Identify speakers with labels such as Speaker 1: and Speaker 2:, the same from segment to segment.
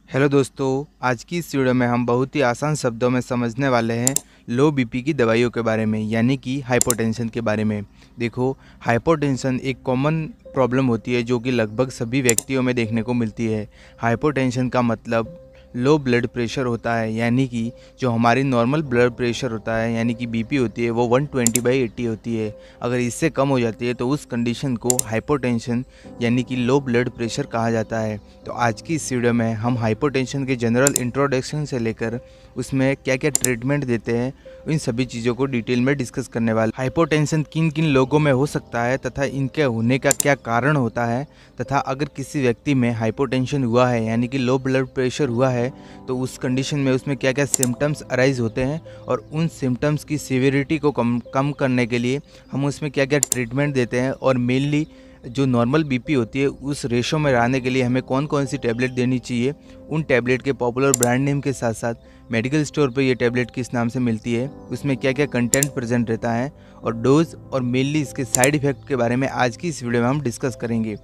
Speaker 1: Hello दोस्तों, आज की इस वीडियो में हम बहुत ही आसान शब्दों में समझने वाले हैं लो बीपी की दवाइयों के बारे में, यानी कि हाइपोटेंशन के बारे में। देखो, हाइपोटेंशन एक कॉमन प्रॉब्लम होती है जो कि लगभग सभी व्यक्तियों में देखने को मिलती है। हाइपोटेंशन का मतलब लो ब्लड प्रेशर होता है, यानी कि जो हमारी नॉर्मल ब्लड प्रेशर होता है यानी कि बीपी होती है वो 120/80 होती है। अगर इससे कम हो जाती है तो उस कंडीशन को हाइपोटेंशन यानी कि लो ब्लड प्रेशर कहा जाता है। तो आज की इस वीडियो में हम हाइपोटेंशन के जनरल इंट्रोडक्शन से लेकर उसमें क्या क्या ट्रीटमेंट देते हैं, इन सभी चीज़ों को डिटेल में डिस्कस करने वाले। हाइपोटेंशन किन किन लोगों में हो सकता है तथा इनके होने का क्या कारण होता है, तथा अगर किसी व्यक्ति में हाइपोटेंशन हुआ है यानी कि लो ब्लड प्रेशर हुआ है तो उस कंडीशन में उसमें क्या क्या सिम्टम्स अराइज होते हैं और उन सिम्टम्स की सीवियरिटी को कम करने के लिए हम उसमें क्या क्या ट्रीटमेंट देते हैं, और मेनली जो नॉर्मल बीपी होती है उस रेशो में रहने के लिए हमें कौन कौन सी टैबलेट देनी चाहिए, उन टैबलेट के पॉपुलर ब्रांड नेम के साथ साथ मेडिकल स्टोर पर ये टैबलेट किस नाम से मिलती है, उसमें क्या क्या कंटेंट प्रेजेंट रहता है, और डोज और मेनली इसके साइड इफ़ेक्ट के बारे में आज की इस वीडियो में हम डिस्कस करेंगे।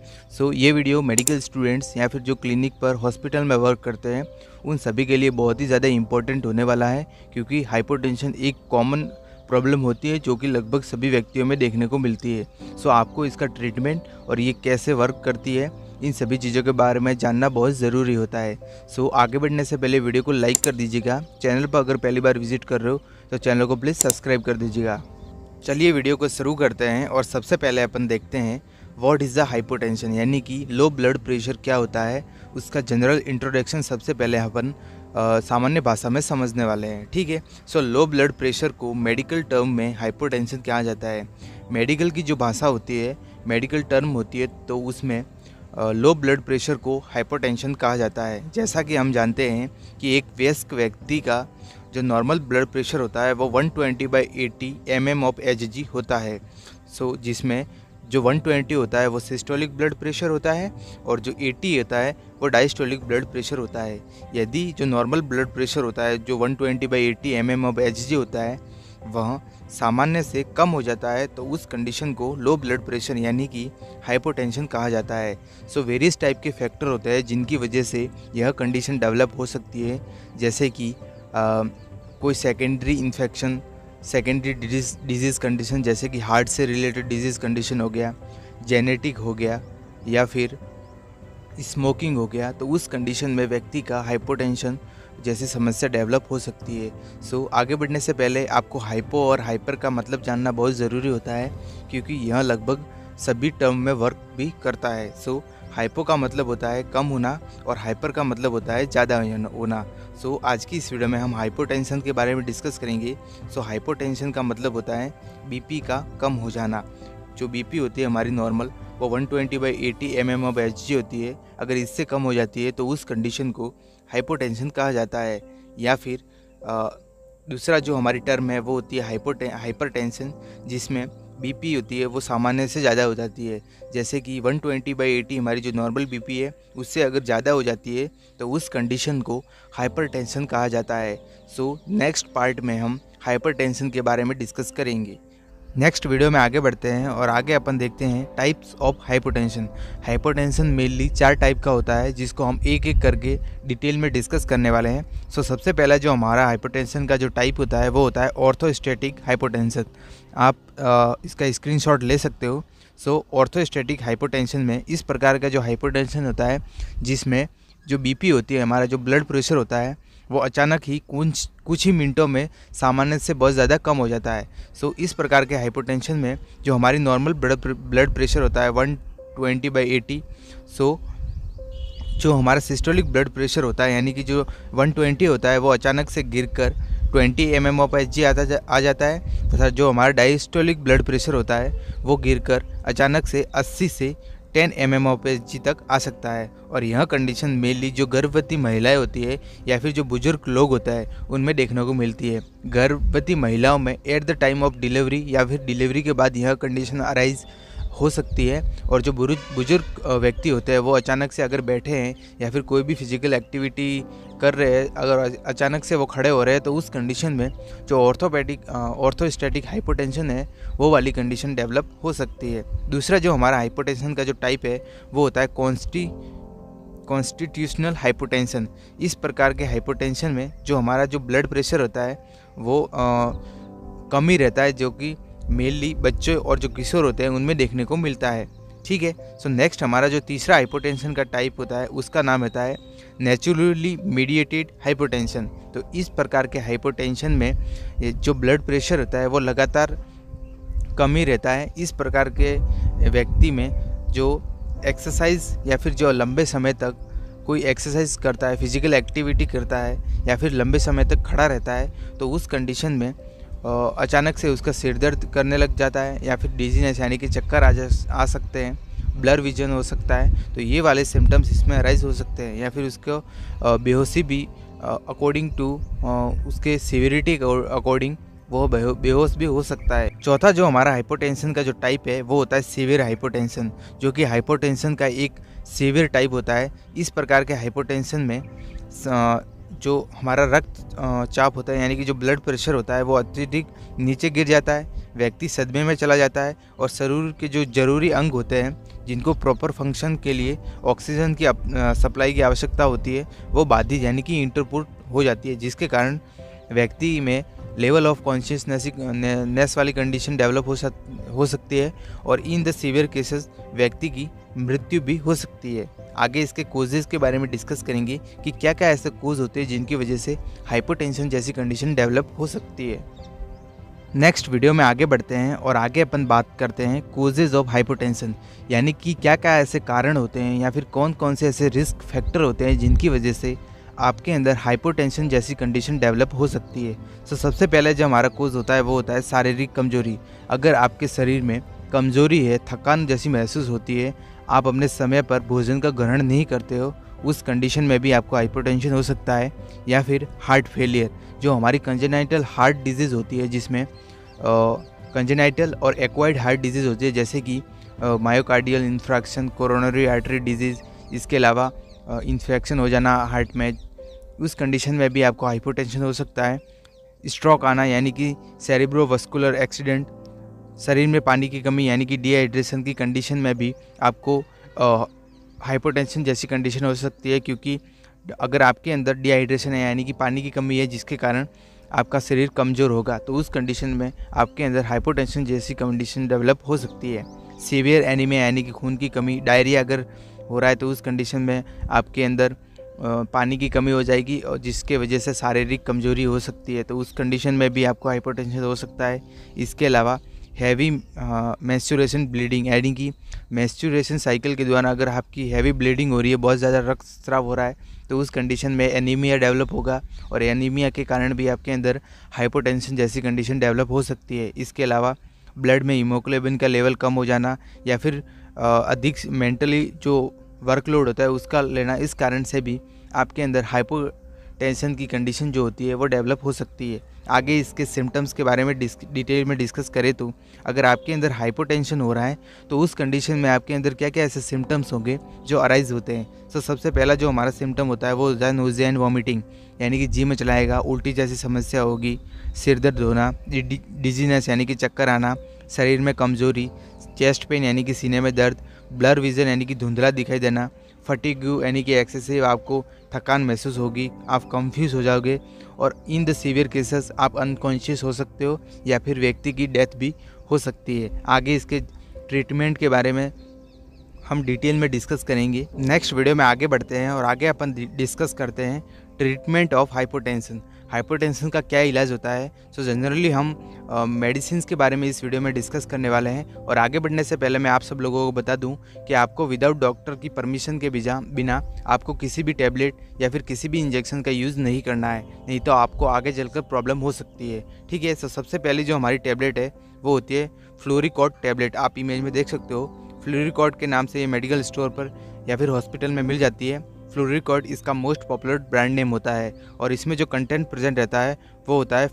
Speaker 1: ये वीडियो मेडिकल स्टूडेंट्स या फिर जो क्लिनिक पर हॉस्पिटल में वर्क करते हैं उन सभी के लिए बहुत ही ज़्यादा इंपॉर्टेंट होने वाला है, क्योंकि हाइपोटेंशन एक कॉमन प्रॉब्लम होती है जो कि लगभग सभी व्यक्तियों में देखने को मिलती है। आपको इसका ट्रीटमेंट और ये कैसे वर्क करती है, इन सभी चीज़ों के बारे में जानना बहुत ज़रूरी होता है। आगे बढ़ने से पहले वीडियो को लाइक कर दीजिएगा। चैनल पर अगर पहली बार विजिट कर रहे हो तो चैनल को प्लीज़ सब्सक्राइब कर दीजिएगा। चलिए वीडियो को शुरू करते हैं, और सबसे पहले अपन देखते हैं व्हाट इज़ द हाइपोटेंशन, यानी कि लो ब्लड प्रेशर क्या होता है। उसका जनरल इंट्रोडक्शन सबसे पहले अपन सामान्य भाषा में समझने वाले हैं, ठीक है। लो ब्लड प्रेशर को मेडिकल टर्म में हाइपोटेंशन कहा जाता है। मेडिकल की जो भाषा होती है, मेडिकल टर्म होती है, तो उसमें लो ब्लड प्रेशर को हाइपोटेंशन कहा जाता है। जैसा कि हम जानते हैं कि एक वयस्क व्यक्ति का जो नॉर्मल ब्लड प्रेशर होता है वो 120/80 mm/Hg होता है। जिसमें जो 120 होता है वो सिस्टोलिक ब्लड प्रेशर होता है, और जो 80 होता है वो डायस्टोलिक ब्लड प्रेशर होता है। यदि जो नॉर्मल ब्लड प्रेशर होता है जो 120/80 mm/Hg होता है वह सामान्य से कम हो जाता है तो उस कंडीशन को लो ब्लड प्रेशर यानी कि हाइपोटेंशन कहा जाता है। वेरियस टाइप के फैक्टर होते हैं जिनकी वजह से यह कंडीशन डेवलप हो सकती है, जैसे कि कोई secondary infection, secondary disease condition, जैसे कि हार्ट से रिलेटेड डिजीज़ कंडीशन हो गया, जेनेटिक हो गया, या फिर स्मोकिंग हो गया, तो उस कंडीशन में व्यक्ति का हाइपोटेंशन जैसी समस्या डेवलप हो सकती है। आगे बढ़ने से पहले आपको हाइपो और हाइपर का मतलब जानना बहुत ज़रूरी होता है, क्योंकि यह लगभग सभी टर्म में वर्क भी करता है। हाइपो का मतलब होता है कम होना और हाइपर का मतलब होता है ज़्यादा होना। आज की इस वीडियो में हम हाइपोटेंशन के बारे में डिस्कस करेंगे। हाइपोटेंशन का मतलब होता है बीपी का कम हो जाना। जो बीपी होती है हमारी नॉर्मल वो 120/80 mm/Hg होती है। अगर इससे कम हो जाती है तो उस कंडीशन को हाइपोटेंशन कहा जाता है। या फिर दूसरा जो हमारी टर्म है वो होती है हाइपरटेंशन, जिसमें बीपी होती है वो सामान्य से ज़्यादा हो जाती है। जैसे कि 120/80 हमारी जो नॉर्मल बीपी है उससे अगर ज़्यादा हो जाती है तो उस कंडीशन को हाइपरटेंशन कहा जाता है। नेक्स्ट पार्ट में हम हाइपरटेंशन के बारे में डिस्कस करेंगे। नेक्स्ट वीडियो में आगे बढ़ते हैं और आगे अपन देखते हैं types of hypotension. Hypotension mainly 4 type का होता है, जिसको हम एक एक करके डिटेल में डिस्कस करने वाले हैं। सबसे पहला जो हमारा हाइपोटेंशन का जो टाइप होता है वो होता है ऑर्थोस्टैटिक हाइपोटेंशन। आप इसका स्क्रीनशॉट ले सकते हो। ऑर्थोस्टैटिक हाइपोटेंशन में इस प्रकार का जो हाइपोटेंशन होता है जिसमें जो बीपी होती है, हमारा जो ब्लड प्रेशर होता है वो अचानक ही कुछ ही मिनटों में सामान्य से बहुत ज़्यादा कम हो जाता है। इस प्रकार के हाइपोटेंशन में जो हमारी नॉर्मल ब्लड प्रेशर होता है 120/80, जो हमारा सिस्टोलिक ब्लड प्रेशर होता है यानी कि जो 120 होता है वो अचानक से गिरकर 20 mm/Hg आ जाता है, तथा जो हमारा डायस्टोलिक ब्लड प्रेशर होता है वो गिरकर अचानक से 80 से 10 mm/Hg तक आ सकता है। और यह कंडीशन मेनली जो गर्भवती महिलाएं होती है या फिर जो बुजुर्ग लोग होता है उनमें देखने को मिलती है। गर्भवती महिलाओं में at the time of delivery या फिर डिलीवरी के बाद यह कंडीशन अराइज हो सकती है। और जो बुजुर्ग व्यक्ति होते हैं वो अचानक से अगर बैठे हैं या फिर कोई भी फिजिकल एक्टिविटी कर रहे हैं, अगर अचानक से वो खड़े हो रहे हैं तो उस कंडीशन में जो ऑर्थोस्टैटिक हाइपोटेंशन है वो वाली कंडीशन डेवलप हो सकती है। दूसरा जो हमारा हाइपोटेंशन का जो टाइप है वो होता है कॉन्स्टिट्यूशनल हाइपोटेंशन। इस प्रकार के हाइपोटेंशन में जो हमारा जो ब्लड प्रेशर होता है वो कम ही रहता है, जो कि मेनली बच्चों और जो किशोर होते हैं उनमें देखने को मिलता है। ठीक है। सो नेक्स्ट हमारा जो तीसरा हाइपोटेंशन का टाइप होता है उसका नाम होता है नेचुरली मीडिएटेड हाइपोटेंशन। तो इस प्रकार के हाइपोटेंशन में ये जो ब्लड प्रेशर होता है वो लगातार कम ही रहता है। इस प्रकार के व्यक्ति में जो एक्सरसाइज या फिर जो लंबे समय तक कोई एक्सरसाइज करता है, फिजिकल एक्टिविटी करता है या फिर लंबे समय तक खड़ा रहता है, तो उस कंडीशन में अचानक से उसका सिर दर्द करने लग जाता है या फिर डिजीनेस यानी कि चक्कर आ सकते हैं, ब्लर विजन हो सकता है। तो ये वाले सिम्टम्स इसमें अराइज हो सकते हैं, या फिर उसको बेहोशी भी अकॉर्डिंग टू उसके सीवियरिटी अकॉर्डिंग वो बेहोश भी हो सकता है। चौथा जो हमारा हाइपोटेंशन का जो टाइप है वो होता है सीवियर हाइपोटेंशन, जो कि हाइपोटेंशन का एक सीवियर टाइप होता है। इस प्रकार के हाइपोटेंशन में जो हमारा रक्त चाप होता है यानी कि जो ब्लड प्रेशर होता है वो अत्यधिक नीचे गिर जाता है, व्यक्ति सदमे में चला जाता है और शरीर के जो जरूरी अंग होते हैं जिनको प्रॉपर फंक्शन के लिए ऑक्सीजन की सप्लाई की आवश्यकता होती है वो बाधित यानी कि इंटरपुट हो जाती है, जिसके कारण व्यक्ति में लेवल ऑफ कॉन्शियसनेस वाली कंडीशन डेवलप हो सकती है और इन द सीवियर केसेस व्यक्ति की मृत्यु भी हो सकती है। आगे इसके कोजेज़ के बारे में डिस्कस करेंगे कि क्या क्या ऐसे कोज होते हैं जिनकी वजह से हाइपोटेंशन जैसी कंडीशन डेवलप हो सकती है। नेक्स्ट वीडियो में आगे बढ़ते हैं और आगे अपन बात करते हैं कोजेज़ ऑफ हाइपोटेंशन, यानी कि क्या क्या ऐसे कारण होते हैं या फिर कौन कौन से ऐसे रिस्क फैक्टर होते हैं जिनकी वजह से आपके अंदर हाइपोटेंशन जैसी कंडीशन डेवलप हो सकती है। तो सबसे पहले जो हमारा कोज होता है वो होता है शारीरिक कमजोरी। अगर आपके शरीर में कमजोरी है, थकान जैसी महसूस होती है, आप अपने समय पर भोजन का ग्रहण नहीं करते हो, उस कंडीशन में भी आपको हाइपोटेंशन हो सकता है। या फिर हार्ट फेलियर, जो हमारी कंजेनाइटल हार्ट डिजीज़ होती है, जिसमें कंजेनाइटल और एक्वायर्ड हार्ट डिजीज़ होती है, जैसे कि myocardial infarction, coronary artery disease, इसके अलावा इन्फेक्शन हो जाना हार्ट में, उस कंडीशन में भी आपको हाइपोटेंशन हो सकता है। स्ट्रोक आना यानी कि सेरेब्रोवास्कुलर एक्सीडेंट, शरीर में पानी की कमी यानी कि डिहाइड्रेशन की कंडीशन में भी आपको हाइपोटेंशन जैसी कंडीशन हो सकती है, क्योंकि अगर आपके अंदर डिहाइड्रेशन है यानी कि पानी की कमी है जिसके कारण आपका शरीर कमज़ोर होगा, तो उस कंडीशन में आपके अंदर हाइपोटेंशन जैसी कंडीशन डेवलप हो सकती है। सीवियर एनीमिया यानी कि खून की कमी, डायरिया अगर हो रहा है तो उस कंडीशन में आपके अंदर पानी की कमी हो जाएगी और जिसके वजह से शारीरिक कमजोरी हो सकती है, तो उस कंडीशन में भी आपको हाइपोटेंशन हो सकता है। इसके अलावा हैवी मेंस्ट्रुएशन ब्लीडिंग यानी कि मेंस्ट्रुएशन साइकिल के दौरान अगर आपकी हैवी ब्लीडिंग हो रही है, बहुत ज़्यादा रक्तस्राव हो रहा है, तो उस कंडीशन में एनीमिया डेवलप होगा और एनीमिया के कारण भी आपके अंदर हाइपोटेंशन जैसी कंडीशन डेवलप हो सकती है। इसके अलावा ब्लड में हीमोग्लोबिन का लेवल कम हो जाना या फिर अधिक मेंटली जो वर्कलोड होता है उसका लेना, इस कारण से भी आपके अंदर हाइपोटेंशन की कंडीशन जो होती है वो डेवलप हो सकती है। आगे इसके सिम्टम्स के बारे में डिटेल में डिस्कस करें तो अगर आपके अंदर हाइपोटेंशन हो रहा है तो उस कंडीशन में आपके अंदर क्या क्या ऐसे सिम्टम्स होंगे जो अराइज होते हैं। तो सबसे पहला जो हमारा सिम्टम होता है वो होता है नोजिया एंड वॉमिटिंग, यानी कि जी मचलाएगा, उल्टी जैसी समस्या होगी, सिर दर्द होना, डिजीनेस यानी कि चक्कर आना, शरीर में कमजोरी, चेस्ट पेन यानी कि सीने में दर्द, ब्लर विजन यानी कि धुंधला दिखाई देना, फटीग्यू यानी कि एक्सेसिव आपको थकान महसूस होगी, आप कंफ्यूज हो जाओगे और इन द सीवियर केसेस आप अनकॉन्शियस हो सकते हो या फिर व्यक्ति की डेथ भी हो सकती है। आगे इसके ट्रीटमेंट के बारे में हम डिटेल में डिस्कस करेंगे। नेक्स्ट वीडियो में आगे बढ़ते हैं और आगे अपन डिस्कस करते हैं ट्रीटमेंट ऑफ हाइपोटेंशन। हाइपोटेंशन का क्या इलाज होता है। सो जनरली हम मेडिसिन के बारे में इस वीडियो में डिस्कस करने वाले हैं। और आगे बढ़ने से पहले मैं आप सब लोगों को बता दूं कि आपको विदाउट डॉक्टर की परमिशन के बिना आपको किसी भी टैबलेट या फिर किसी भी इंजेक्शन का यूज़ नहीं करना है, नहीं तो आपको आगे चलकर प्रॉब्लम हो सकती है। ठीक है। सो सबसे पहले जो हमारी टैबलेट है वो होती है फ्लोरिकॉड टैबलेट। आप इमेज में देख सकते हो, फ्लोरिकॉड के नाम से ये मेडिकल स्टोर पर या फिर हॉस्पिटल में मिल जाती है। फ्लोरिकॉड इसका मोस्ट पॉपुलर ब्रांड नेम होता है और इसमें जो कंटेंट प्रेजेंट रहता है वो होता है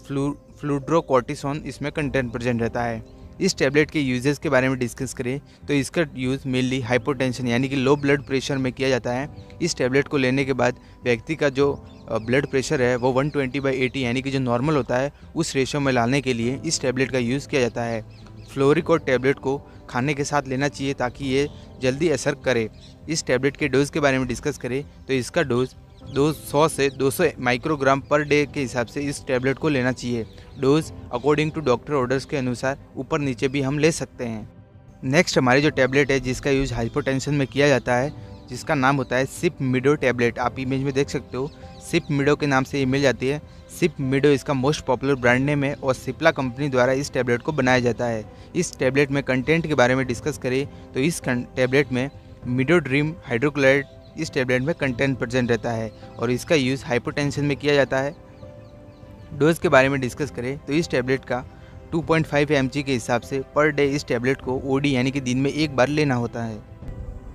Speaker 1: फ्लूड्रोकॉर्टिसोन, इसमें कंटेंट प्रेजेंट रहता है। इस टैबलेट के यूजेस के बारे में डिस्कस करें तो इसका यूज़ मेनली हाइपोटेंशन यानी कि लो ब्लड प्रेशर में किया जाता है। इस टैबलेट को लेने के बाद व्यक्ति का जो ब्लड प्रेशर है वो 120/80 यानी कि जो नॉर्मल होता है उस रेशो में लाने के लिए इस टैबलेट का यूज़ किया जाता है। फ्लोरिकॉड टैबलेट को खाने के साथ लेना चाहिए ताकि ये जल्दी असर करे। इस टैबलेट के डोज के बारे में डिस्कस करें तो इसका डोज 200 से 200 माइक्रोग्राम पर डे के हिसाब से इस टैबलेट को लेना चाहिए। Dose according to doctor orders के अनुसार ऊपर नीचे भी हम ले सकते हैं। नेक्स्ट हमारी जो टैबलेट है जिसका यूज हाइपोटेंशन में किया जाता है, जिसका नाम होता है सिप-मिडो टैबलेट। आप इमेज में देख सकते हो, सिप-मिडो के नाम से ये मिल जाती है। सिप-मिडो इसका मोस्ट पॉपुलर ब्रांड नेम है और सिप्ला कंपनी द्वारा इस टैबलेट को बनाया जाता है। इस टैबलेट में कंटेंट के बारे में डिस्कस करें तो इस टैबलेट में मिडोड्रीम हाइड्रोक्लोराइड इस टैबलेट में कंटेंट प्रेजेंट रहता है और इसका यूज़ हाइपोटेंशन में किया जाता है। डोज के बारे में डिस्कस करें तो इस टैबलेट का 2.5 mg के हिसाब से पर डे इस टैबलेट को ओडी यानी कि दिन में एक बार लेना होता है।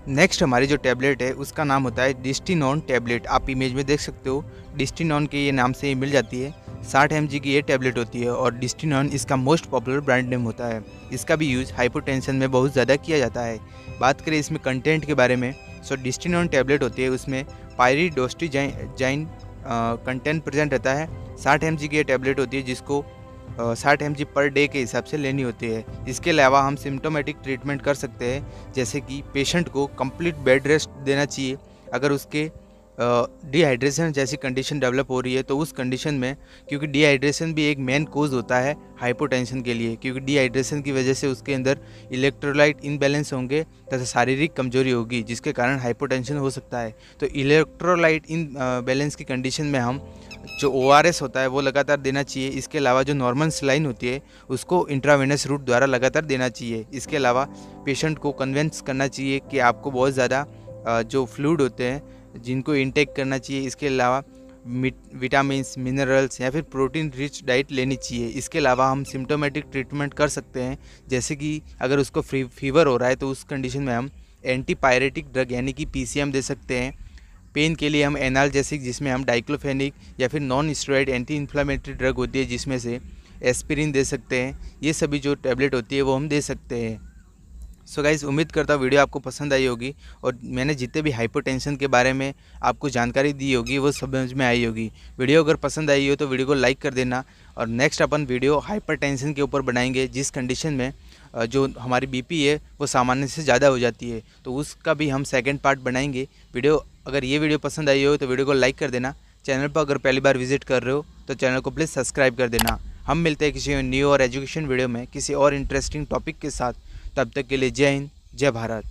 Speaker 1: नेक्स्ट हमारी जो टैबलेट है उसका नाम होता है डिस्टिनॉन टैबलेट। आप इमेज में देख सकते हो, डिस्टिनॉन के ये नाम से ये मिल जाती है। 60 mg की ये टैबलेट होती है और डिस्टिनॉन इसका मोस्ट पॉपुलर ब्रांड नेम होता है। इसका भी यूज़ हाइपोटेंशन में बहुत ज़्यादा किया जाता है। बात करें इसमें कंटेंट के बारे में, सो डिस्टिनॉन टैबलेट होती है, उसमें पायरिडोस्टिजाइन कंटेंट प्रेजेंट रहता है। 60 mg की ये टैबलेट होती है जिसको 60 mg पर डे के हिसाब से लेनी होती है। इसके अलावा हम सिम्टोमेटिक ट्रीटमेंट कर सकते हैं, जैसे कि पेशेंट को कंप्लीट बेड रेस्ट देना चाहिए। अगर उसके डिहाइड्रेशन जैसी कंडीशन डेवलप हो रही है तो उस कंडीशन में, क्योंकि डिहाइड्रेशन भी एक मेन कोज होता है हाइपोटेंशन के लिए, क्योंकि डिहाइड्रेशन की वजह से उसके अंदर इलेक्ट्रोलाइट इनबैलेंस होंगे तथा शारीरिक कमजोरी होगी जिसके कारण हाइपोटेंशन हो सकता है। तो इलेक्ट्रोलाइट इनबैलेंस की कंडीशन में हम जो ORS होता है वो लगातार देना चाहिए। इसके अलावा जो नॉर्मल सलाइन होती है उसको इंट्रावेनस रूट द्वारा लगातार देना चाहिए। इसके अलावा पेशेंट को कन्विंस करना चाहिए कि आपको बहुत ज़्यादा जो फ्लूइड होते हैं जिनको इनटेक करना चाहिए। इसके अलावा विटामिन्स, मिनरल्स या फिर प्रोटीन रिच डाइट लेनी चाहिए। इसके अलावा हम सिम्टोमेटिक ट्रीटमेंट कर सकते हैं, जैसे कि अगर उसको फीवर हो रहा है तो उस कंडीशन में हम एंटीपायरेटिक ड्रग यानी कि PCM दे सकते हैं। पेन के लिए हम एनाल्जेसिक, जिसमें हम डाइक्लोफेनिक या फिर non steroid anti inflammatory drug होती है जिसमें से एस्पिरिन दे सकते हैं। ये सभी जो टैबलेट होती है वो हम दे सकते हैं। सो गाइस, उम्मीद करता हूँ वीडियो आपको पसंद आई होगी और मैंने जितने भी हाइपोटेंशन के बारे में आपको जानकारी दी होगी वो समझ में आई होगी। वीडियो अगर पसंद आई हो तो वीडियो को लाइक कर देना और नेक्स्ट अपन वीडियो हाइपरटेंशन के ऊपर बनाएंगे, जिस कंडीशन में जो हमारी BP है वो सामान्य से ज़्यादा हो जाती है, तो उसका भी हम सेकंड पार्ट बनाएंगे। अगर ये वीडियो पसंद आई हो तो वीडियो को लाइक कर देना। चैनल पर अगर पहली बार विजिट कर रहे हो तो चैनल को प्लीज़ सब्सक्राइब कर देना। हम मिलते हैं किसी न्यू और एजुकेशन वीडियो में किसी और इंटरेस्टिंग टॉपिक के साथ। तब तक के लिए जय हिंद, जय भारत।